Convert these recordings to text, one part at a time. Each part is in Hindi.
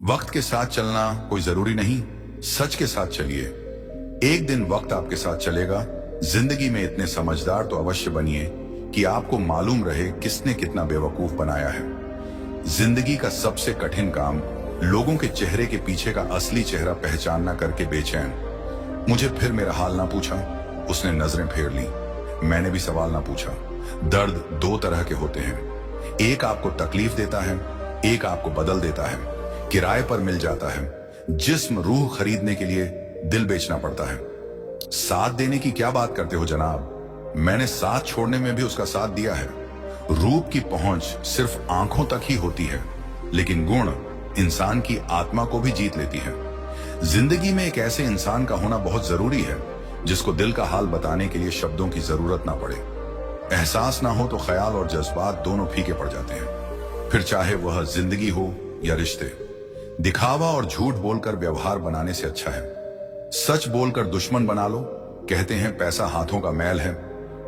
वक्त के साथ चलना कोई जरूरी नहीं, सच के साथ चलिए। एक दिन वक्त आपके साथ चलेगा। जिंदगी में इतने समझदार तो अवश्य बनिए कि आपको मालूम रहे किसने कितना बेवकूफ बनाया है। जिंदगी का सबसे कठिन काम लोगों के चेहरे के पीछे का असली चेहरा पहचान न करके बेचैन। मुझे फिर मेरा हाल ना पूछा, उसने नजरें फेर ली। मैंने भी सवाल ना पूछा। दर्द दो तरह के होते हैं, एक आपको तकलीफ देता है, एक आपको बदल देता है। किराए पर मिल जाता है जिस्म, रूह खरीदने के लिए दिल बेचना पड़ता है। साथ देने की क्या बात करते हो जनाब, मैंने साथ छोड़ने में भी उसका साथ दिया है। रूप की पहुंच सिर्फ आंखों तक ही होती है, लेकिन गुण इंसान की आत्मा को भी जीत लेती है। जिंदगी में एक ऐसे इंसान का होना बहुत जरूरी है जिसको दिल का हाल बताने के लिए शब्दों की जरूरत ना पड़े। एहसास ना हो तो ख्याल और जज्बात दोनों फीके पड़ जाते हैं, फिर चाहे वह जिंदगी हो या रिश्ते। दिखावा और झूठ बोलकर व्यवहार बनाने से अच्छा है सच बोलकर दुश्मन बना लो। कहते हैं पैसा हाथों का मैल है,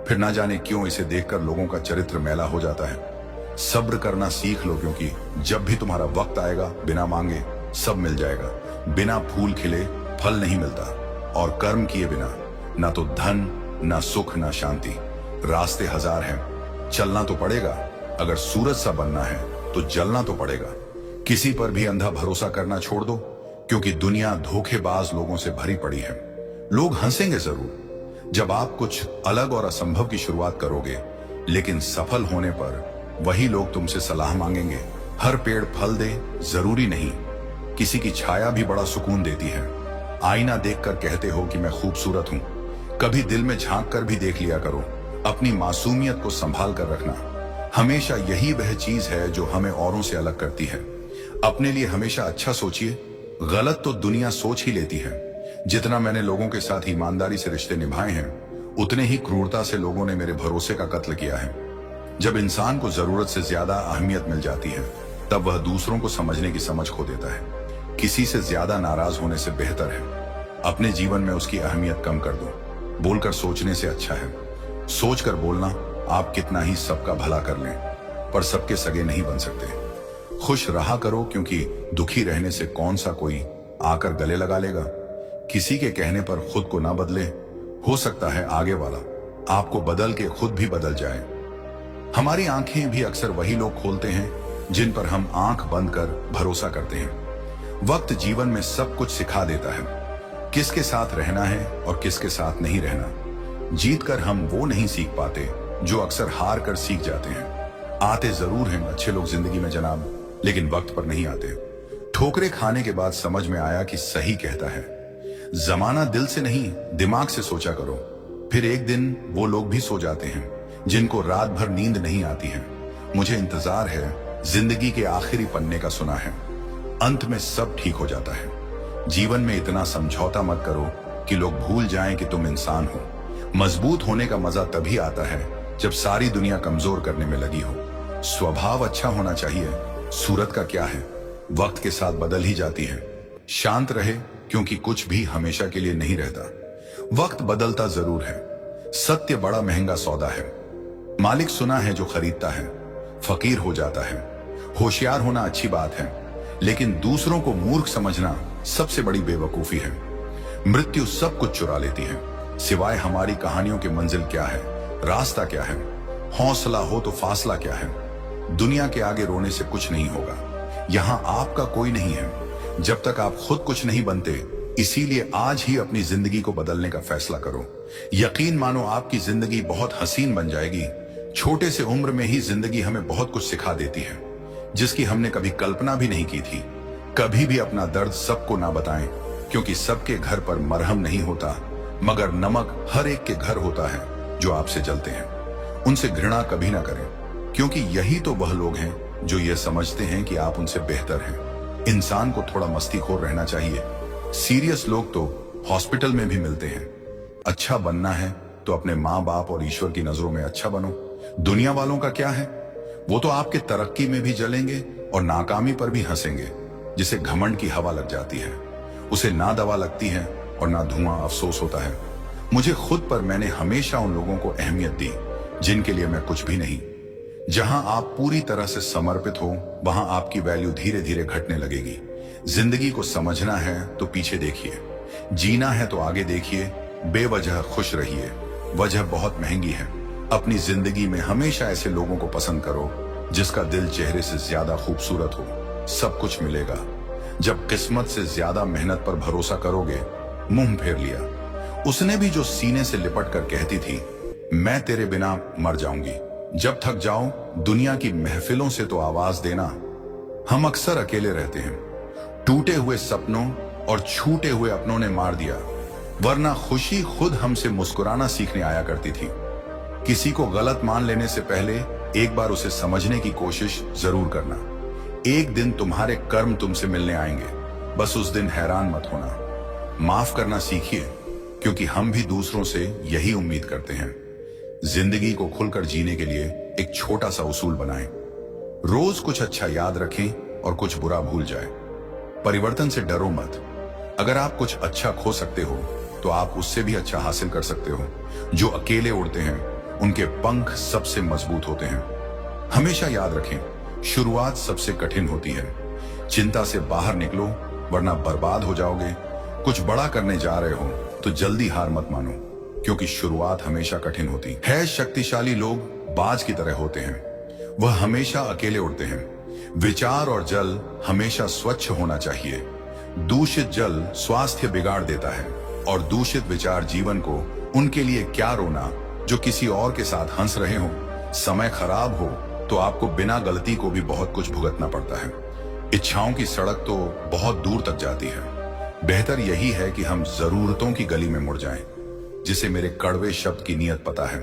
फिर ना जाने क्यों इसे देखकर लोगों का चरित्र मैला हो जाता है। सब्र करना सीख लो, क्योंकि जब भी तुम्हारा वक्त आएगा बिना मांगे सब मिल जाएगा। बिना फूल खिले फल नहीं मिलता, और कर्म किए बिना ना तो धन, ना सुख, ना शांति। रास्ते हजार हैं, चलना तो पड़ेगा। अगर सूरज सा बनना है तो जलना तो पड़ेगा। किसी पर भी अंधा भरोसा करना छोड़ दो, क्योंकि दुनिया धोखेबाज लोगों से भरी पड़ी है। लोग हंसेंगे जरूर जब आप कुछ अलग और असंभव की शुरुआत करोगे, लेकिन सफल होने पर वही लोग तुमसे सलाह मांगेंगे। हर पेड़ फल दे जरूरी नहीं, किसी की छाया भी बड़ा सुकून देती है। आईना देखकर कहते हो कि मैं खूबसूरत हूं, कभी दिल में झांक कर भी देख लिया करो। अपनी मासूमियत को संभाल कर रखना। हमेशा यही वह चीज है जो हमें औरों से अलग करती है। अपने लिए हमेशा अच्छा सोचिए, गलत तो दुनिया सोच ही लेती है। जितना मैंने लोगों के साथ ईमानदारी से रिश्ते निभाए हैं, उतने ही क्रूरता से लोगों ने मेरे भरोसे का कत्ल किया है। जब इंसान को जरूरत से ज्यादा अहमियत मिल जाती है, तब वह दूसरों को समझने की समझ खो देता है। किसी से ज्यादा नाराज होने से बेहतर है अपने जीवन में उसकी अहमियत कम कर दो। बोलकर सोचने से अच्छा है सोचकर बोलना। आप कितना ही सबका भला कर लें, पर सबके सगे नहीं बन सकते। खुश रहा करो, क्योंकि दुखी रहने से कौन सा कोई आकर गले लगा लेगा। किसी के कहने पर खुद को ना बदले, हो सकता है आगे वाला आपको बदल के खुद भी बदल जाए। हमारी आंखें भी अक्सर वही लोग खोलते हैं जिन पर हम आंख बंद कर भरोसा करते हैं। वक्त जीवन में सब कुछ सिखा देता है, किसके साथ रहना है और किसके साथ नहीं रहना। जीत कर हम वो नहीं सीख पाते जो अक्सर हार कर सीख जाते हैं। आते जरूर हैं अच्छे लोग जिंदगी में जनाब, लेकिन वक्त पर नहीं आते। ठोकरे खाने के बाद समझ में आया कि सही कहता है, जमाना दिल से नहीं दिमाग से सोचा करो। फिर एक दिन वो लोग भी सो जाते हैं जिनको रात भर नींद नहीं आती है। मुझे इंतजार है जिंदगी के आखिरी पन्ने का, सुना है अंत में सब ठीक हो जाता है। जीवन में इतना समझौता मत करो कि लोग भूल जाएं कि तुम इंसान हो। मजबूत होने का मजा तभी आता है जब सारी दुनिया कमजोर करने में लगी हो। स्वभाव अच्छा होना चाहिए, सूरत का क्या है, वक्त के साथ बदल ही जाती है। शांत रहे, क्योंकि कुछ भी हमेशा के लिए नहीं रहता। वक्त बदलता जरूर है, सत्य बड़ा महंगा सौदा है। मालिक सुना है जो खरीदता है, फकीर हो जाता है। होशियार होना अच्छी बात है, लेकिन दूसरों को मूर्ख समझना सबसे बड़ी बेवकूफी है। मृत्यु सब कुछ चुरा लेती है, सिवाय हमारी कहानियों के मंजिल क्या है, रास्ता क्या है, हौसला हो तो फासला क्या है। दुनिया के आगे रोने से कुछ नहीं होगा, यहां आपका कोई नहीं है जब तक आप खुद कुछ नहीं बनते। इसीलिए आज ही अपनी जिंदगी को बदलने का फैसला करो। यकीन मानो आपकी जिंदगी बहुत हसीन बन जाएगी। छोटे से उम्र में ही जिंदगी हमें बहुत कुछ सिखा देती है, जिसकी हमने कभी कल्पना भी नहीं की थी। कभी भी अपना दर्द सबको ना बताएं, क्योंकि सबके घर पर मरहम नहीं होता, मगर नमक हर एक के घर होता है जो आपसे जलते हैं। उनसे घृणा कभी ना करें, क्योंकि यही तो वह लोग हैं जो ये समझते हैं कि आप उनसे बेहतर हैं। इंसान को थोड़ा मस्तीखोर रहना चाहिए। सीरियस लोग तो हॉस्पिटल में भी मिलते हैं। अच्छा बनना है तो अपने माँ बाप और ईश्वर की नजरों में अच्छा बनो। दुनिया वालों का क्या है, वो तो आपके तरक्की में भी जलेंगे और नाकामी पर भी हंसेंगे। जिसे घमंड की हवा लग जाती है, उसे ना दवा लगती है और ना धुआं अफसोस होता है। मुझे खुद पर मैंने हमेशा उन लोगों को अहमियत दी जिनके लिए मैं कुछ भी नहीं। जहां आप पूरी तरह से समर्पित हो, वहां आपकी वैल्यू धीरे धीरे घटने लगेगी। जिंदगी को समझना है तो पीछे देखिए, जीना है तो आगे देखिए, बेवजह खुश रहिए, वजह बहुत महंगी है। अपनी जिंदगी में हमेशा ऐसे लोगों को पसंद करो जिसका दिल चेहरे से ज्यादा खूबसूरत हो। सब कुछ मिलेगा। जब किस्मत से ज्यादा मेहनत पर भरोसा करोगे, मुंह फेर लिया। उसने भी जो सीने से लिपट कर कहती थी, मैं तेरे बिना मर जाऊंगी। जब थक जाओ दुनिया की महफिलों से तो आवाज देना। हम अक्सर अकेले रहते हैं। टूटे हुए सपनों और छूटे हुए अपनों ने मार दिया, वरना खुशी खुद हमसे मुस्कुराना सीखने आया करती थी। किसी को गलत मान लेने से पहले एक बार उसे समझने की कोशिश जरूर करना। एक दिन तुम्हारे कर्म तुमसे मिलने आएंगे, बस उस दिन हैरान मत होना। माफ करना सीखिए, क्योंकि हम भी दूसरों से यही उम्मीद करते हैं। जिंदगी को खुलकर जीने के लिए एक छोटा सा उसूल बनाएं। रोज कुछ अच्छा याद रखें और कुछ बुरा भूल जाए। परिवर्तन से डरो मत। अगर आप कुछ अच्छा खो सकते हो तो आप उससे भी अच्छा हासिल कर सकते हो। जो अकेले उड़ते हैं उनके पंख सबसे मजबूत होते हैं। हमेशा याद रखें, शुरुआत सबसे कठिन होती है। चिंता से बाहर निकलो, वरना बर्बाद हो जाओगे। कुछ बड़ा करने जा रहे हो तो जल्दी हार मत मानो, क्योंकि शुरुआत हमेशा कठिन होती है। शक्तिशाली लोग बाज की तरह होते हैं, वह हमेशा अकेले उड़ते हैं। विचार और जल हमेशा स्वच्छ होना चाहिए। दूषित जल स्वास्थ्य बिगाड़ देता है, और दूषित विचार जीवन को उनके लिए क्या रोना जो किसी और के साथ हंस रहे हो। समय खराब हो तो आपको बिना गलती को भी बहुत कुछ भुगतना पड़ता है। इच्छाओं की सड़क तो बहुत दूर तक जाती है। बेहतर यही है कि हम जरूरतों की गली में मुड़ जाएं। जिसे मेरे कड़वे शब्द की नीयत पता है,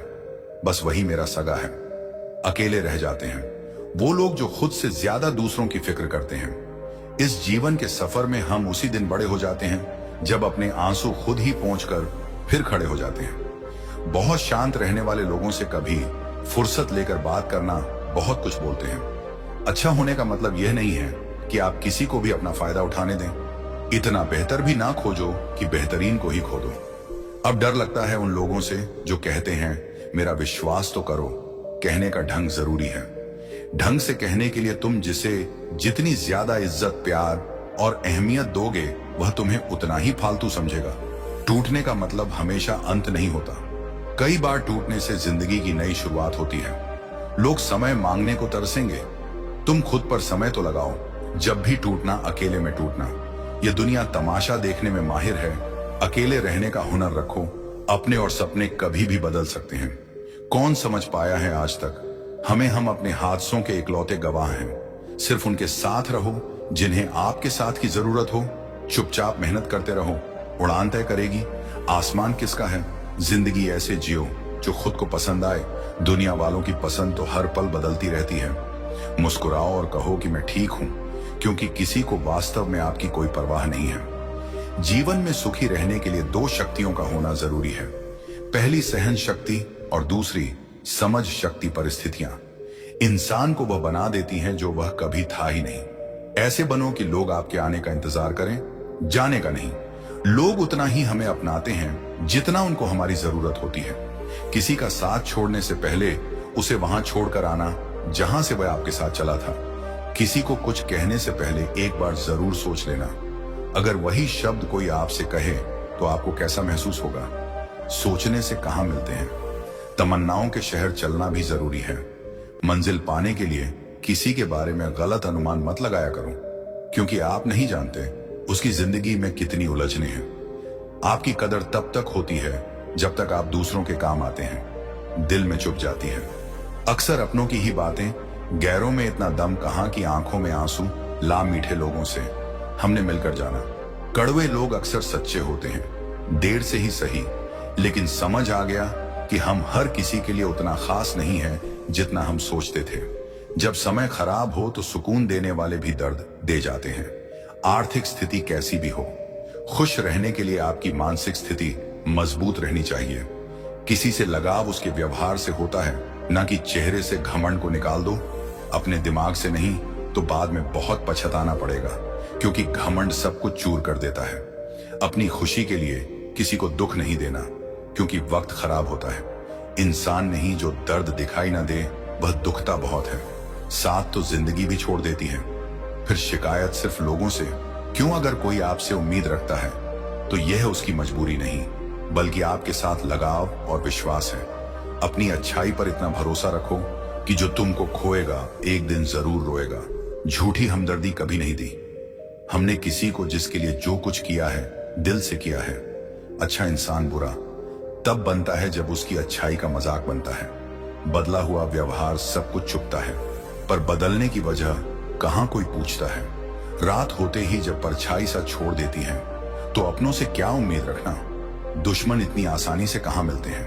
बस वही मेरा सगा है। अकेले रह जाते हैं वो लोग जो खुद से ज्यादा दूसरों की फिक्र करते हैं। इस जीवन के सफर में हम उसी दिन बड़े हो जाते हैं जब अपने आंसू खुद ही पोंछकर फिर खड़े हो जाते हैं। बहुत शांत रहने वाले लोगों से कभी फुर्सत लेकर बात करना बहुत कुछ बोलते हैं। अच्छा होने का मतलब यह नहीं है कि आप किसी को भी अपना फायदा उठाने दें। इतना बेहतर भी ना खोजो कि बेहतरीन को ही खो दो। अब डर लगता है उन लोगों से जो कहते हैं मेरा विश्वास तो करो। कहने का ढंग जरूरी है। ढंग से कहने के लिए तुम जिसे जितनी ज्यादा इज्जत, प्यार और अहमियत दोगे, वह तुम्हें उतना ही फालतू समझेगा। टूटने का मतलब हमेशा अंत नहीं होता। कई बार टूटने से जिंदगी की नई शुरुआत होती है। लोग समय मांगने को तरसेंगे, तुम खुद पर समय तो लगाओ। जब भी टूटना, अकेले में टूटना। यह दुनिया तमाशा देखने में माहिर है। अकेले रहने का हुनर रखो। अपने और सपने कभी भी बदल सकते हैं। कौन समझ पाया है आज तक? हम अपने हादसों के इकलौते गवाह हैं। सिर्फ उनके साथ रहो जिन्हें आपके साथ की जरूरत हो। चुपचाप मेहनत करते रहो, उड़ान तय करेगी। आसमान किसका है? जिंदगी ऐसे जियो जो खुद को पसंद आए। दुनिया वालों की पसंद तो हर पल बदलती रहती है। मुस्कुराओ और कहो कि मैं ठीक हूं, क्योंकि किसी को वास्तव में आपकी कोई परवाह नहीं है। जीवन में सुखी रहने के लिए दो शक्तियों का होना जरूरी है। पहली सहन शक्ति और दूसरी समझ शक्ति। परिस्थितियां इंसान को वह बना देती हैं जो वह कभी था ही नहीं। ऐसे बनो कि लोग आपके आने का इंतजार करें, जाने का नहीं। लोग उतना ही हमें अपनाते हैं जितना उनको हमारी जरूरत होती है। किसी का साथ छोड़ने से पहले उसे वहां छोड़कर आना जहां से वह आपके साथ चला था। किसी को कुछ कहने से पहले एक बार जरूर सोच लेना। अगर वही शब्द कोई आपसे कहे तो आपको कैसा महसूस होगा? सोचने से कहां मिलते हैं। तमन्नाओं के शहर चलना भी जरूरी है। मंजिल पाने के लिए किसी के बारे में गलत अनुमान मत लगाया करो, क्योंकि आप नहीं जानते उसकी जिंदगी में कितनी उलझने हैं। आपकी कदर तब तक होती है जब तक आप दूसरों के काम आते हैं। दिल में चुप जाती है। अक्सर अपनों की ही बातें, गैरों में इतना दम कहां कि आंखों में आंसू। ला मीठे लोगों से हमने मिलकर जाना। कड़वे लोग अक्सर सच्चे होते हैं, देर से ही सही, लेकिन समझ आ गया कि हम हर किसी के लिए उतना खास नहीं है जितना हम सोचते थे। जब समय खराब हो तो सुकून देने वाले भी दर्द दे जाते हैं। आर्थिक स्थिति कैसी भी हो, खुश रहने के लिए आपकी मानसिक स्थिति मजबूत रहनी चाहिए। किसी से लगाव उसके व्यवहार से होता है, ना कि चेहरे से। घमंड को निकाल दो, अपने दिमाग से नहीं तो बाद में बहुत पछताना पड़ेगा, क्योंकि घमंड सब कुछ चूर कर देता है। अपनी खुशी के लिए किसी को दुख नहीं देना, क्योंकि वक्त खराब होता है। इंसान नहीं जो दर्द दिखाई ना दे, वह दुखता बहुत है। साथ तो जिंदगी भी छोड़ देती है। फिर शिकायत सिर्फ लोगों से क्यों? अगर कोई आपसे उम्मीद रखता है तो यह उसकी मजबूरी नहीं, बल्कि आपके साथ लगाव और विश्वास है। अपनी अच्छाई पर इतना भरोसा रखो कि जो तुमको खोएगा एक दिन जरूर रोएगा। झूठी हमदर्दी कभी नहीं दी। हमने किसी को जिसके लिए जो कुछ किया है दिल से किया है। अच्छा इंसान बुरा तब बनता है जब उसकी अच्छाई का मजाक बनता है। बदला हुआ व्यवहार सब कुछ चुपता है, पर बदलने की वजह कहां कोई पूछता है। रात होते ही जब परछाई सा छोड़ देती है तो अपनों से क्या उम्मीद रखना। दुश्मन इतनी आसानी से कहां मिलते हैं।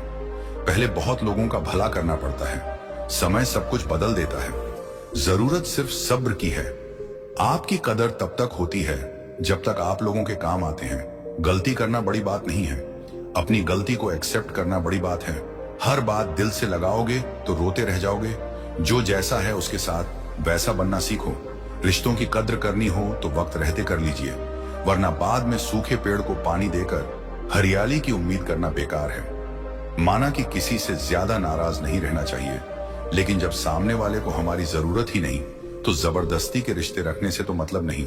पहले बहुत लोगों का भला करना पड़ता है, समय सब कुछ बदल देता है। जरूरत सिर्फ सब्र की है। आपकी कदर तब तक होती है जब तक आप लोगों के काम आते हैं। गलती करना बड़ी बात नहीं है, अपनी गलती को एक्सेप्ट करना बड़ी बात है। हर बात दिल से लगाओगे तो रोते रह जाओगे। जो जैसा है उसके साथ वैसा बनना सीखो। रिश्तों की कद्र करनी हो तो वक्त रहते कर लीजिए, वरना बाद में सूखे पेड़ को पानी देकर हरियाली की उम्मीद करना बेकार है। माना कि किसी से ज्यादा नाराज नहीं रहना चाहिए, लेकिन जब सामने वाले को हमारी जरूरत ही नहीं तो जबरदस्ती के रिश्ते रखने से तो मतलब नहीं।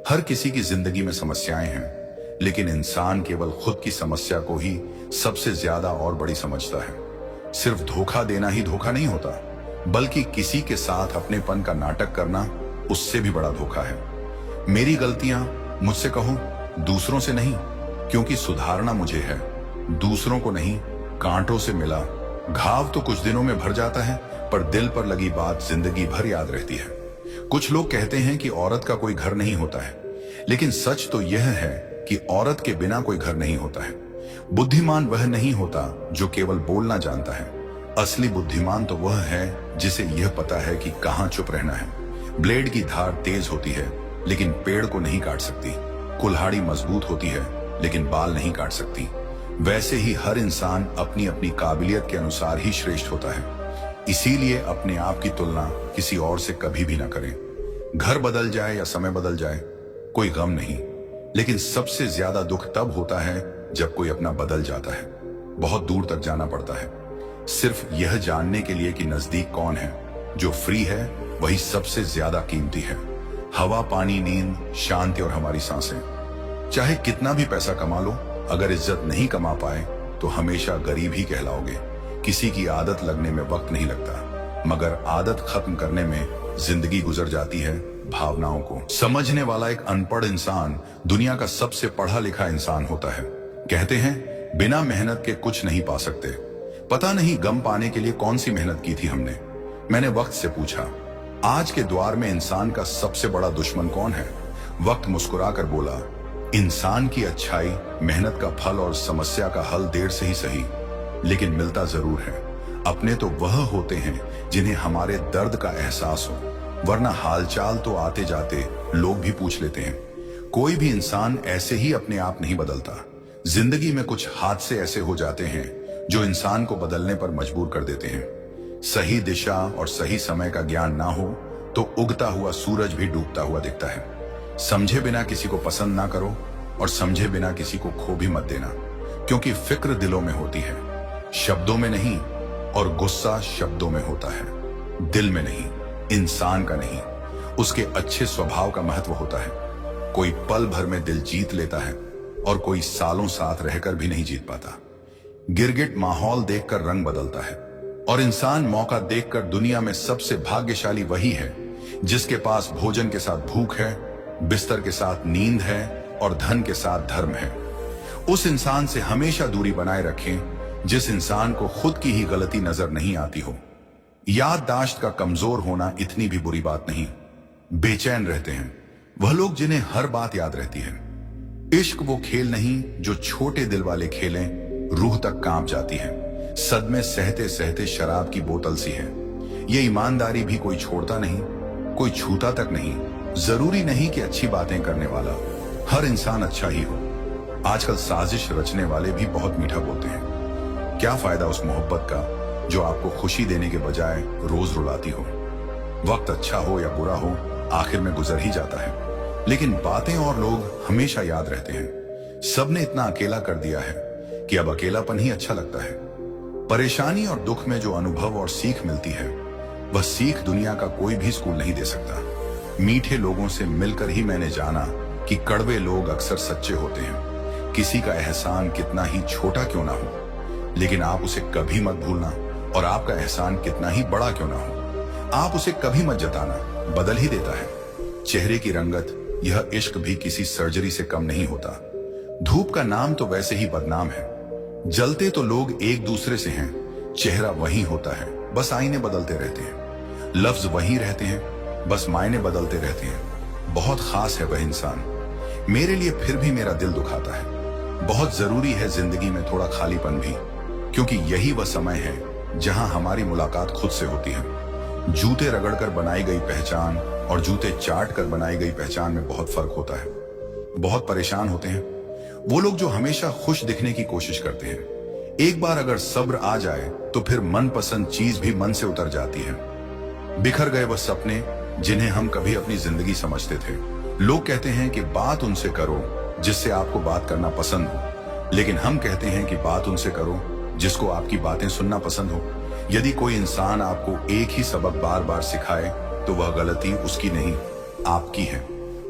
हर किसी की जिंदगी में समस्याएं हैं, लेकिन इंसान केवल खुद की समस्या को ही सबसे ज्यादा और बड़ी समझता है। सिर्फ धोखा देना ही धोखा नहीं होता, बल्कि किसी के साथ अपनेपन का नाटक करना उससे भी बड़ा धोखा है। मेरी गलतियां मुझसे कहो, दूसरों से नहीं, क्योंकि सुधारना मुझे है, दूसरों को नहीं। कांटों से मिला घाव तो कुछ दिनों में भर जाता है, पर दिल पर लगी बात जिंदगी भर याद रहती है। कुछ लोग कहते हैं कि औरत का कोई घर नहीं होता है, लेकिन सच तो यह है कि औरत के बिना कोई घर नहीं होता है। बुद्धिमान वह नहीं होता जो केवल बोलना जानता है। असली बुद्धिमान तो वह है जिसे यह पता है कि कहां चुप रहना है। ब्लेड की धार तेज होती है, लेकिन पेड़ को नहीं काट सकती। कुल्हाड़ी मजबूत होती है, लेकिन बाल नहीं काट सकती। वैसे ही हर इंसान अपनी अपनी काबिलियत के अनुसार ही श्रेष्ठ होता है। इसीलिए अपने आप की तुलना किसी और से कभी भी ना करें। घर बदल जाए या समय बदल जाए कोई गम नहीं, लेकिन सबसे ज्यादा दुख तब होता है जब कोई अपना बदल जाता है। बहुत दूर तक जाना पड़ता है सिर्फ यह जानने के लिए कि नजदीक कौन है। जो फ्री है वही सबसे ज्यादा कीमती है। हवा, पानी, नींद, शांति और हमारी सांसें। चाहे कितना भी पैसा कमा लो, अगर इज्जत नहीं कमा पाए तो हमेशा गरीब ही कहलाओगे। किसी की आदत लगने में वक्त नहीं लगता, मगर आदत खत्म करने में जिंदगी गुजर जाती है। भावनाओं को समझने वाला एक अनपढ़ इंसान दुनिया का सबसे पढ़ा लिखा इंसान होता है। कहते हैं बिना मेहनत के कुछ नहीं पा सकते। पता नहीं गम पाने के लिए कौन सी मेहनत की थी हमने। मैंने वक्त से पूछा, आज के द्वार में इंसान का सबसे बड़ा दुश्मन कौन है? वक्त मुस्कुराकर बोला, इंसान की अच्छाई, मेहनत का फल और समस्या का हल देर से ही सही, लेकिन मिलता जरूर है। अपने तो वह होते हैं जिन्हें हमारे दर्द का एहसास हो, वरना हालचाल तो आते जाते लोग भी पूछ लेते हैं। कोई भी इंसान ऐसे ही अपने आप नहीं बदलता। जिंदगी में कुछ हादसे ऐसे हो जाते हैं जो इंसान को बदलने पर मजबूर कर देते हैं। सही दिशा और सही समय का ज्ञान ना हो तो उगता हुआ सूरज भी डूबता हुआ दिखता है। समझे बिना किसी को पसंद ना करो और समझे बिना किसी को खो भी मत देना, क्योंकि फिक्र दिलों में होती है, शब्दों में नहीं, और गुस्सा शब्दों में होता है, दिल में नहीं। इंसान का नहीं, उसके अच्छे स्वभाव का महत्व होता है। कोई पल भर में दिल जीत लेता है और कोई सालों साथ रहकर भी नहीं जीत पाता। गिरगिट माहौल देखकर रंग बदलता है, और इंसान मौका देखकर दुनिया में सबसे भाग्यशाली वही है जिसके पास भोजन के साथ भूख है, बिस्तर के साथ नींद है और धन के साथ धर्म है। उस इंसान से हमेशा दूरी बनाए रखें जिस इंसान को खुद की ही गलती नजर नहीं आती हो। याददाश्त का कमजोर होना इतनी भी बुरी बात नहीं। बेचैन रहते हैं वह लोग जिन्हें हर बात याद रहती है। इश्क वो खेल नहीं जो छोटे दिल वाले खेलें रूह तक कांप जाती है। सदमे सहते सहते शराब की बोतल सी है। ये ईमानदारी भी कोई छोड़ता नहीं, कोई छूता तक नहीं। जरूरी नहीं कि अच्छी बातें करने वाला हर इंसान अच्छा ही हो। आजकल साजिश रचने वाले भी बहुत मीठा बोलते हैं। क्या फायदा उस मोहब्बत का जो आपको खुशी देने के बजाय रोज रुलाती हो। वक्त अच्छा हो या बुरा हो, आखिर में गुजर ही जाता है, लेकिन बातें और लोग हमेशा याद रहते हैं। सबने इतना अकेला कर दिया है कि अब अकेलापन ही अच्छा लगता है। परेशानी और दुख में जो अनुभव और सीख मिलती है, वह सीख दुनिया का कोई भी स्कूल नहीं दे सकता। मीठे लोगों से मिलकर ही मैंने जाना कि कड़वे लोग अक्सर सच्चे होते हैं। किसी का एहसान कितना ही छोटा क्यों ना हो, लेकिन आप उसे कभी मत भूलना, और आपका एहसान कितना ही बड़ा क्यों ना हो, आप उसे कभी मत जताना, बदल ही देता है। चेहरे की रंगत, यह इश्क भी किसी सर्जरी से कम नहीं होता। धूप का नाम तो वैसे ही बदनाम है। जलते तो लोग एक दूसरे से हैं, चेहरा वही होता है, बस आईने बदलते रहते हैं। लफ्ज वही रहते हैं, बस मायने बदलते रहते हैं। बहुत खास है वह इंसान, मेरे लिए फिर भी मेरा दिल दुखाता है। बहुत जरूरी है जिंदगी में थोड़ा खालीपन भी, क्योंकि यही वह समय है जहां हमारी मुलाकात खुद से होती है। जूते रगड़कर बनाई गई पहचान और जूते चाट कर बनाई गई पहचान में बहुत फर्क होता है। बहुत परेशान होते हैं वो लोग जो हमेशा खुश दिखने की कोशिश करते हैं। एक बार अगर सब्र आ जाए तो फिर मनपसंद चीज भी मन से उतर जाती है। बिखर गए वह सपने जिन्हें हम कभी अपनी जिंदगी समझते थे। लोग कहते हैं कि बात उनसे करो जिससे आपको बात करना पसंद हो, लेकिन हम कहते हैं कि बात उनसे करो जिसको आपकी बातें सुनना पसंद हो। यदि कोई इंसान आपको एक ही सबक बार बार सिखाए तो वह गलती उसकी नहीं, आपकी है।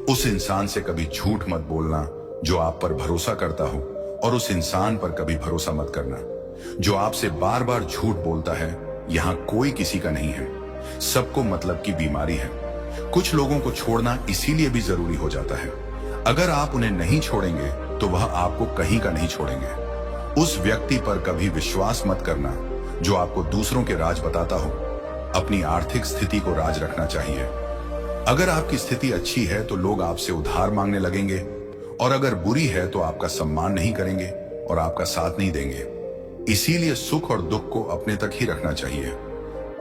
उस इंसान से कभी झूठ मत बोलना जो आप पर भरोसा करता हो, और उस इंसान पर कभी भरोसा मत करना जो आपसे बार बार झूठ बोलता है। यहाँ कोई किसी का नहीं है, सबको मतलब की बीमारी है। कुछ लोगों को छोड़ना इसीलिए भी जरूरी हो जाता है। अगर आप उन्हें नहीं छोड़ेंगे तो वह आपको कहीं का नहीं छोड़ेंगे। उस व्यक्ति पर कभी विश्वास मत करना जो आपको दूसरों के राज बताता हो। अपनी आर्थिक स्थिति को राज रखना चाहिए। अगर आपकी स्थिति अच्छी है तो लोग आपसे उधार मांगने लगेंगे, और अगर बुरी है तो आपका सम्मान नहीं करेंगे और आपका साथ नहीं देंगे। इसीलिए सुख और दुख को अपने तक ही रखना चाहिए।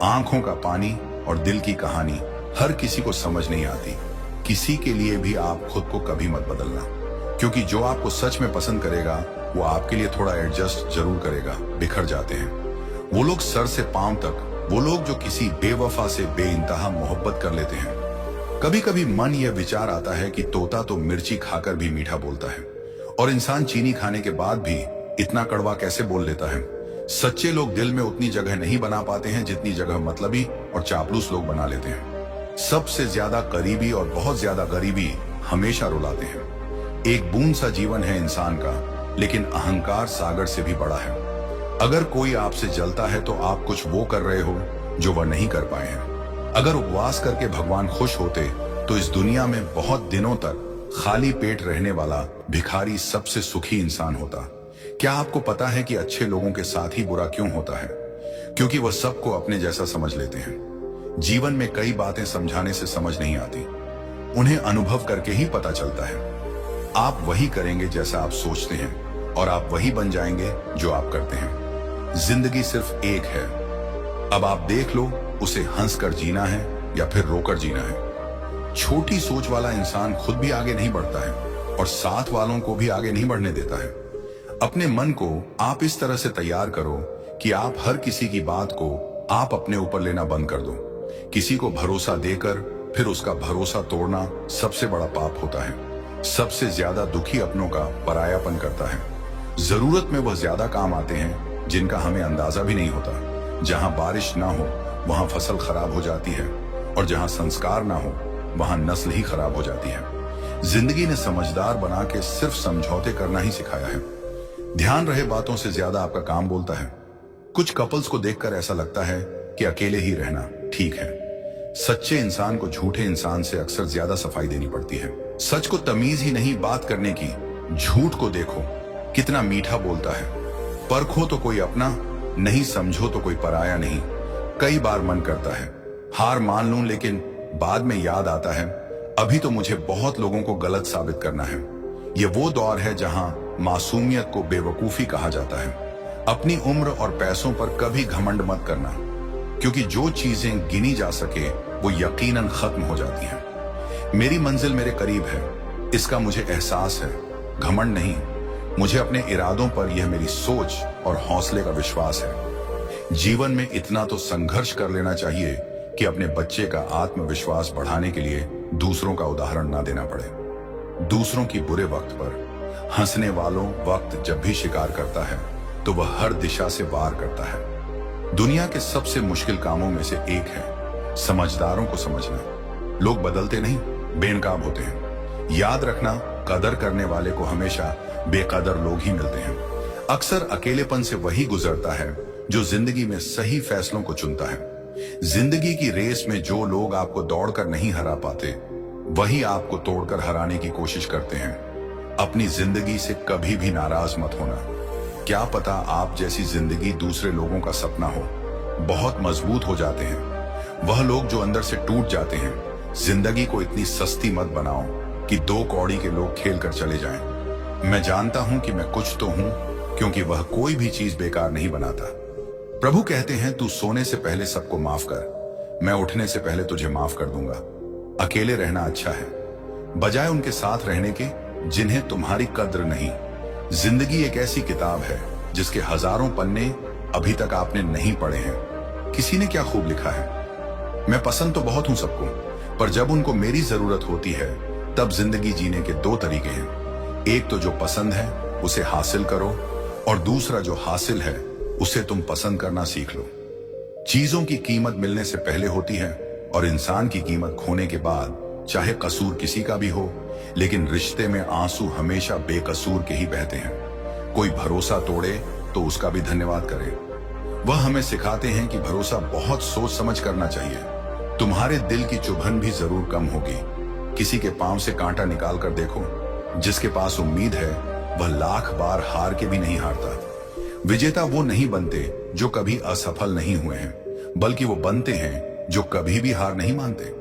आंखों का पानी और दिल की कहानी हर किसी को समझ नहीं आती। किसी के लिए भी आप खुद को कभी मत बदलना, क्योंकि जो आपको सच में पसंद करेगा वो आपके लिए थोड़ा एडजस्ट जरूर करेगा। बिखर जाते हैं वो लोग सर से पांव तक, वो लोग जो किसी बेवफा से बेइंतहा मोहब्बत कर लेते हैं। कभी कभी मन यह विचार आता है कि तोता तो मिर्ची खाकर भी मीठा बोलता है, और इंसान चीनी खाने के बाद भी इतना कड़वा कैसे बोल लेता है। सच्चे लोग दिल में उतनी जगह नहीं बना पाते हैं जितनी जगह मतलबी और चापलूस लोग बना लेते हैं। सबसे ज्यादा करीबी और बहुत ज्यादा गरीबी हमेशा रुलाते हैं। एक बूंद सा जीवन है इंसान का, लेकिन अहंकार सागर से भी बड़ा है। अगर कोई आपसे जलता है तो आप कुछ वो कर रहे हो जो वह नहीं कर पाए हैं। अगर उपवास करके भगवान खुश होते तो इस दुनिया में बहुत दिनों तक खाली पेट रहने वाला भिखारी सबसे सुखी इंसान होता। क्या आपको पता है कि अच्छे लोगों के साथ ही बुरा क्यों होता है? क्योंकि वह सबको अपने जैसा समझ लेते हैं। जीवन में कई बातें समझाने से समझ नहीं आती, उन्हें अनुभव करके ही पता चलता है। आप वही करेंगे जैसा आप सोचते हैं, और आप वही बन जाएंगे जो आप करते हैं। जिंदगी सिर्फ एक है, अब आप देख लो उसे हंसकर जीना है या फिर रोकर जीना है। छोटी सोच वाला इंसान खुद भी आगे नहीं बढ़ता है और साथ वालों को भी आगे नहीं बढ़ने देता है। अपने मन को आप इस तरह से तैयार करो कि आप हर किसी की बात को आप अपने ऊपर लेना बंद कर दो। किसी को भरोसा देकर फिर उसका भरोसा तोड़ना सबसे बड़ा पाप होता है। सबसे ज्यादा दुखी अपनों का परायापन करता है। जरूरत में वह ज्यादा काम आते हैं जिनका हमें अंदाजा भी नहीं होता। जहां बारिश ना हो वहां फसल खराब हो जाती है, और जहां संस्कार ना हो वहां नस्ल ही खराब हो जाती है। जिंदगी ने समझदार बना के सिर्फ समझौते करना ही सिखाया है। ध्यान रहे बातों से ज्यादा आपका काम बोलता है। कुछ कपल्स को देखकर ऐसा लगता है कि अकेले ही रहना ठीक है। सच्चे इंसान को झूठे इंसान से अक्सर ज्यादा सफाई देनी पड़ती है। सच को तमीज ही नहीं बात करने की, झूठ को देखो कितना मीठा बोलता है। परखो तो कोई अपना नहीं, समझो तो कोई पराया नहीं। कई बार मन करता है हार मान लूं, लेकिन बाद में याद आता है अभी तो मुझे बहुत लोगों को गलत साबित करना है। ये वो दौर है जहां मासूमियत को बेवकूफी कहा जाता है। अपनी उम्र और पैसों पर कभी घमंड मत करना, क्योंकि जो चीजें गिनी जा सके वो यकीनन खत्म हो जाती हैं। मेरी मंजिल मेरे करीब है, इसका मुझे एहसास है, घमंड नहीं। मुझे अपने इरादों पर यह मेरी सोच और हौसले का विश्वास है। जीवन में इतना तो संघर्ष कर लेना चाहिए कि अपने बच्चे का आत्मविश्वास बढ़ाने के लिए दूसरों का उदाहरण ना देना पड़े। दूसरों की बुरे वक्त पर हंसने वालों वक्त जब भी शिकार करता है तो वह हर दिशा से वार करता है। दुनिया के सबसे मुश्किल कामों में से एक है समझदारों को समझना। लोग बदलते नहीं, बेनकाब होते हैं। याद रखना, कदर करने वाले को हमेशा बेकदर लोग ही मिलते हैं। अक्सर अकेलेपन से वही गुजरता है जो जिंदगी में सही फैसलों को चुनता है। जिंदगी की रेस में जो लोग आपको दौड़कर नहीं हरा पाते, वही आपको तोड़कर हराने की कोशिश करते हैं। अपनी जिंदगी से कभी भी नाराज मत होना। क्या पता आप जैसी जिंदगी दूसरे लोगों का सपना हो। बहुत मजबूत हो जाते हैं वह लोग जो अंदर से टूट जाते हैं। जिंदगी को इतनी सस्ती मत बनाओ कि 2 कौड़ी के लोग खेल कर चले जाएं। मैं जानता हूं कि मैं कुछ तो हूं, क्योंकि वह कोई भी चीज बेकार नहीं बनाता। प्रभु कहते हैं, तू सोने से पहले सबको माफ कर, मैं उठने से पहले तुझे माफ कर दूंगा। अकेले रहना अच्छा है, बजाय उनके साथ रहने के जिन्हें तुम्हारी कद्र नहीं। जिंदगी एक ऐसी किताब है जिसके हजारों पन्ने अभी तक आपने नहीं पढ़े हैं। किसी ने क्या खूब लिखा है, मैं पसंद तो बहुत हूं सबको, पर जब उनको मेरी जरूरत होती है तब जिंदगी जीने के 2 तरीके हैं। एक तो जो पसंद है उसे हासिल करो, और दूसरा जो हासिल है उसे तुम पसंद करना सीख लो। चीजों की कीमत मिलने से पहले होती है, और इंसान की कीमत खोने के बाद। चाहे कसूर किसी का भी हो, लेकिन रिश्ते में आंसू हमेशा बेकसूर के ही बहते हैं। कोई भरोसा तोड़े तो उसका भी धन्यवाद करे। वह हमें सिखाते हैं कि भरोसा बहुत सोच समझ करना चाहिए। तुम्हारे दिल की चुभन भी जरूर कम होगी। किसी के पांव से कांटा निकाल कर देखो, जिसके पास उम्मीद है वह लाख बार हार के भी नहीं हारता। विजेता वो नहीं बनते जो कभी असफल नहीं हुए हैं, बल्कि वो बनते हैं जो कभी भी हार नहीं मानते।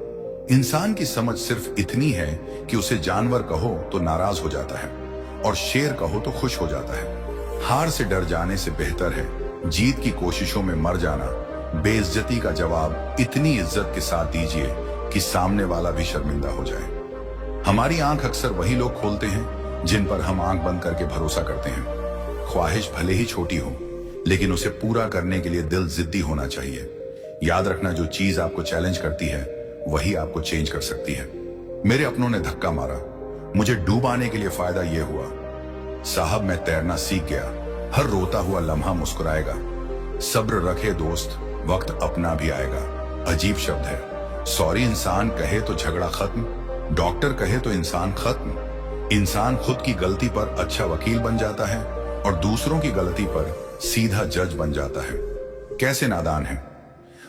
इंसान की समझ सिर्फ इतनी है कि उसे जानवर कहो तो नाराज हो जाता है, और शेर कहो तो खुश हो जाता है। हार से डर जाने से बेहतर है जीत की कोशिशों में मर जाना। बेइज्जती का जवाब इतनी इज्जत के साथ दीजिए कि सामने वाला भी शर्मिंदा हो जाए। हमारी आंख अक्सर वही लोग खोलते हैं जिन पर हम आंख बंद करके भरोसा करते हैं। ख्वाहिश भले ही छोटी हो, लेकिन उसे पूरा करने के लिए दिल जिद्दी होना चाहिए। याद रखना, जो चीज आपको चैलेंज करती है वही आपको चेंज कर सकती है। मेरे अपनों ने धक्का मारा, मुझे डूबाने के लिए फायदा यह हुआ। साहब मैं तैरना सीख गया, हर रोता हुआ लम्हा मुस्कुराएगा। सब्र रखे दोस्त, वक्त अपना भी आएगा। अजीब शब्द है। सॉरी इंसान कहे तो झगड़ा खत्म, डॉक्टर कहे तो इंसान खत्म। इंसान खुद की गलती पर अच्छा वकील बन जाता है, और दूसरों की गलती पर सीधा जज बन जाता है। कैसे नादान है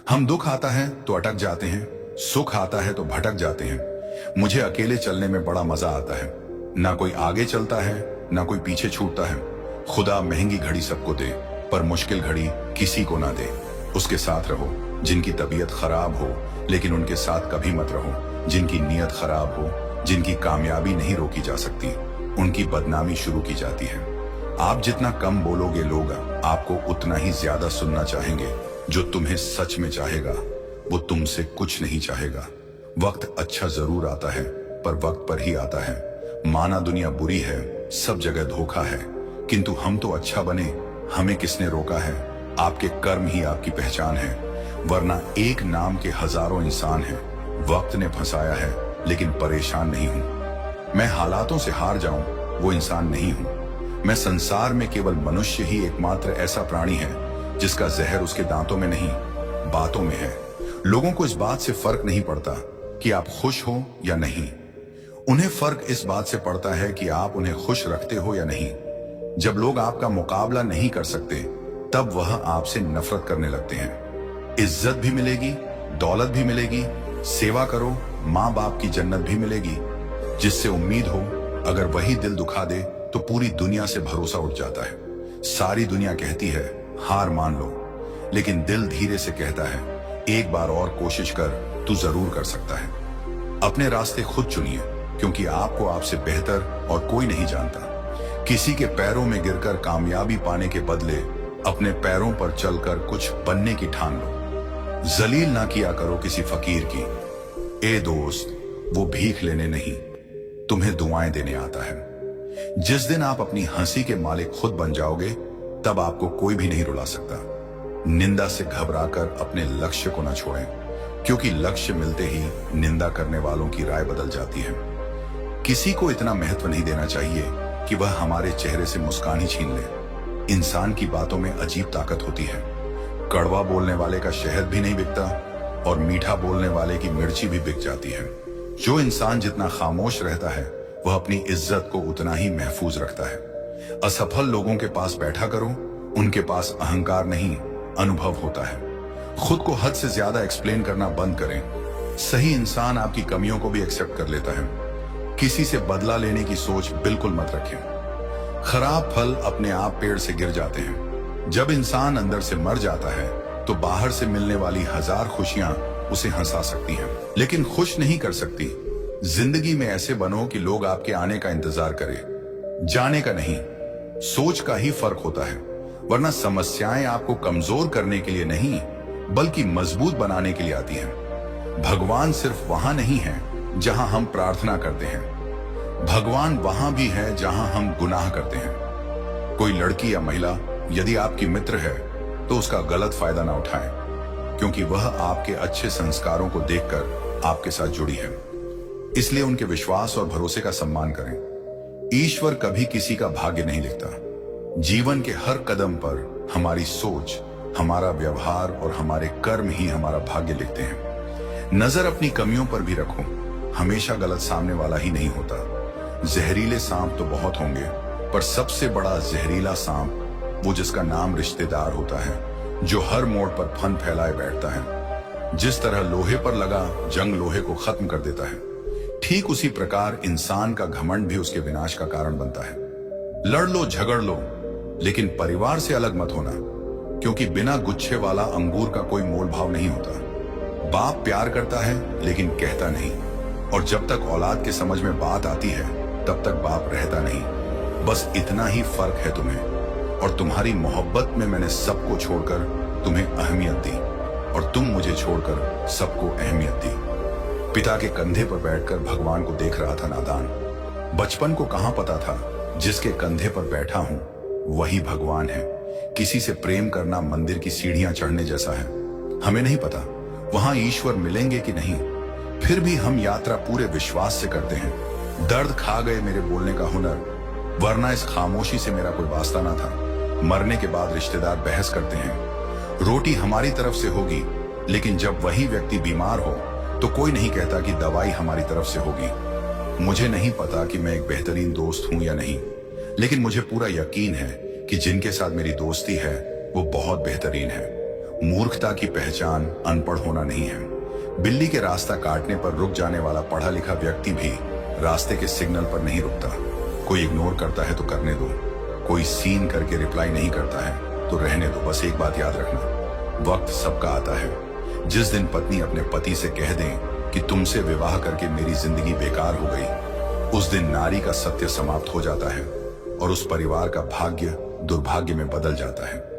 हम। दुख आता है तो अटक जाते हैं, सुख आता है तो भटक जाते हैं। मुझे अकेले चलने में बड़ा मजा आता है। ना कोई आगे चलता है, ना कोई पीछे छूटता है। खुदा महंगी घड़ी सबको दे, पर मुश्किल घड़ी किसी को ना दे। उसके साथ रहो जिनकी तबीयत खराब हो, लेकिन उनके साथ कभी मत रहो जिनकी नीयत खराब हो। जिनकी कामयाबी नहीं रोकी जा सकती, उनकी बदनामी शुरू की जाती है। आप जितना कम बोलोगे, लोग आपको उतना ही ज्यादा सुनना चाहेंगे। जो तुम्हें सच में चाहेगा वो तुमसे कुछ नहीं चाहेगा। वक्त अच्छा जरूर आता है, पर वक्त पर ही आता है। माना दुनिया बुरी है, सब जगह धोखा है, किंतु हम तो अच्छा बने, हमें किसने रोका है। आपके कर्म ही आपकी पहचान है, वरना एक नाम के हजारों इंसान हैं। वक्त ने फंसाया है, लेकिन परेशान नहीं हूं। मैं हालातों से हार जाऊं वो इंसान नहीं हूं। मैं संसार में केवल मनुष्य ही एकमात्र ऐसा प्राणी है जिसका जहर उसके दांतों में नहीं, बातों में है। लोगों को इस बात से फर्क नहीं पड़ता कि आप खुश हो या नहीं। उन्हें फर्क इस बात से पड़ता है कि आप उन्हें खुश रखते हो या नहीं। जब लोग आपका मुकाबला नहीं कर सकते, तब वह आपसे नफरत करने लगते हैं। इज्जत भी मिलेगी, दौलत भी मिलेगी, सेवा करो, माँ बाप की जन्नत भी मिलेगी। जिससे उम्मीद हो, अगर वही दिल दुखा दे तो पूरी दुनिया से भरोसा उठ जाता है। सारी दुनिया कहती है हार मान लो, लेकिन दिल धीरे से कहता है एक बार और कोशिश कर, तू जरूर कर सकता है। अपने रास्ते खुद चुनिए, क्योंकि आपको आपसे बेहतर और कोई नहीं जानता। किसी के पैरों में गिरकर कामयाबी पाने के बदले अपने पैरों पर चलकर कुछ बनने की ठान लो। जलील ना किया करो किसी फकीर की। ए दोस्त, वो भीख लेने नहीं, तुम्हें दुआएं देने आता है। जिस दिन आप अपनी हंसी के मालिक खुद बन जाओगे, तब आपको कोई भी नहीं रुला सकता। निंदा से घबराकर अपने लक्ष्य को न छोड़ें, क्योंकि लक्ष्य मिलते ही निंदा करने वालों की राय बदल जाती है। किसी को इतना महत्व नहीं देना चाहिए कि वह हमारे चेहरे से मुस्कान ही छीन ले। इंसान की बातों में अजीब ताकत होती है। कड़वा बोलने वाले का शहद भी नहीं बिकता, और मीठा बोलने वाले की मिर्ची भी बिक जाती है। जो इंसान जितना खामोश रहता है, वह अपनी इज्जत को उतना ही महफूज रखता है। असफल लोगों के पास बैठा करो, उनके पास अहंकार नहीं, अनुभव होता है। खुद को हद से ज्यादा एक्सप्लेन करना बंद करें। सही इंसान आपकी कमियों को भी एक्सेप्ट कर लेता है। किसी से बदला लेने की सोच बिल्कुल मत रखें। खराब फल अपने आप पेड़ से गिर जाते हैं। जब इंसान अंदर से मर जाता है तो बाहर से मिलने वाली 1000 खुशियां उसे हंसा सकती हैं, लेकिन खुश नहीं कर सकती। जिंदगी में ऐसे बनो कि लोग आपके आने का इंतजार करें, जाने का नहीं। सोच का ही फर्क होता है, वरना समस्याएं आपको कमजोर करने के लिए नहीं बल्कि मजबूत बनाने के लिए आती हैं। भगवान सिर्फ वहां नहीं है जहां हम प्रार्थना करते हैं, भगवान वहां भी है जहां हम गुनाह करते हैं। कोई लड़की या महिला यदि आपकी मित्र है तो उसका गलत फायदा ना उठाएं, क्योंकि वह आपके अच्छे संस्कारों को देखकर आपके साथ जुड़ी है। इसलिए उनके विश्वास और भरोसे का सम्मान करें। ईश्वर कभी किसी का भाग्य नहीं लिखता। जीवन के हर कदम पर हमारी सोच, हमारा व्यवहार और हमारे कर्म ही हमारा भाग्य लिखते हैं। नजर अपनी कमियों पर भी रखो। हमेशा गलत सामने वाला ही नहीं होता। जहरीले सांप तो बहुत होंगे, पर सबसे बड़ा जहरीला सांप वो जिसका नाम रिश्तेदार होता है, जो हर मोड़ पर फन फैलाए बैठता है। जिस तरह लोहे पर लगा जंग लोहे को खत्म कर देता है, ठीक उसी प्रकार इंसान का घमंड भी उसके विनाश का कारण बनता है। लड़ लो, झगड़ लो, लेकिन परिवार से अलग मत होना, क्योंकि बिना गुच्छे वाला अंगूर का कोई मोल भाव नहीं होता। बाप प्यार करता है लेकिन कहता नहीं, और जब तक औलाद के समझ में बात आती है तब तक बाप रहता नहीं। बस इतना ही फर्क है तुम्हें और तुम्हारी मोहब्बत में। मैंने सबको छोड़कर तुम्हें अहमियत दी और तुम मुझे छोड़कर सबको अहमियत दी। पिता के कंधे पर बैठकर भगवान को देख रहा था नादान। बचपन को कहां पता था जिसके कंधे पर बैठा हूं वही भगवान है। किसी से प्रेम करना मंदिर की सीढ़ियां चढ़ने जैसा है। हमें नहीं पता वहां ईश्वर मिलेंगे कि नहीं, फिर भी हम यात्रा पूरे विश्वास से करते हैं। दर्द खा गए मेरे बोलने का हुनर, वरना इस खामोशी से मेरा कोई वास्ता ना था। मरने के बाद रिश्तेदार बहस करते हैं। रोटी हमारी तरफ से होगी, लेकिन जब वही व्यक्ति बीमार हो तो कोई नहीं कहता कि दवाई हमारी तरफ से होगी। मुझे नहीं पता कि मैं एक बेहतरीन दोस्त हूं या नहीं, लेकिन मुझे पूरा यकीन है कि जिनके साथ मेरी दोस्ती है वो बहुत बेहतरीन है। मूर्खता की पहचान अनपढ़ होना नहीं है। बिल्ली के रास्ता काटने पर रुक जाने वाला पढ़ा लिखा व्यक्ति भी रास्ते के सिग्नल पर नहीं रुकता। कोई इग्नोर करता है तो करने दो, कोई सीन करके रिप्लाई नहीं करता है तो रहने दो। बस एक बात याद रखना, वक्त सबका आता है। जिस दिन पत्नी अपने पति से कह दें कि तुमसे विवाह करके मेरी जिंदगी बेकार हो गई, उस दिन नारी का सत्य समाप्त हो जाता है और उस परिवार का भाग्य दुर्भाग्य में बदल जाता है।